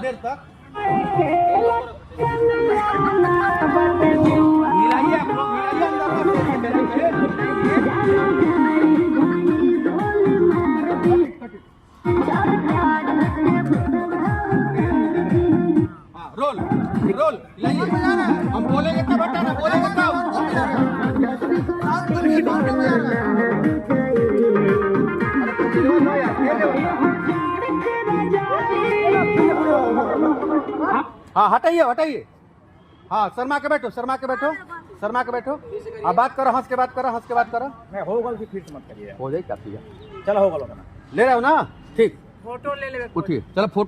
देर तक मिलाइए आप लोग, रोल रोल मिलाइए। हम बोलेंगे तब हटाना, बोलेंगे तब। हाँ हटाइए हटाइए। हाँ शर्मा के बैठो, शर्मा के बैठो, शर्मा के बैठो। हाँ बात करो, हंस के बात करो, हंस के बात करो। मैं हो गल फिर से मत करिए, हो जाए काफी है। चलो हो गल ले रहे हो ना, ठीक। फोटो ले ले, उठिए, चलो फोटो।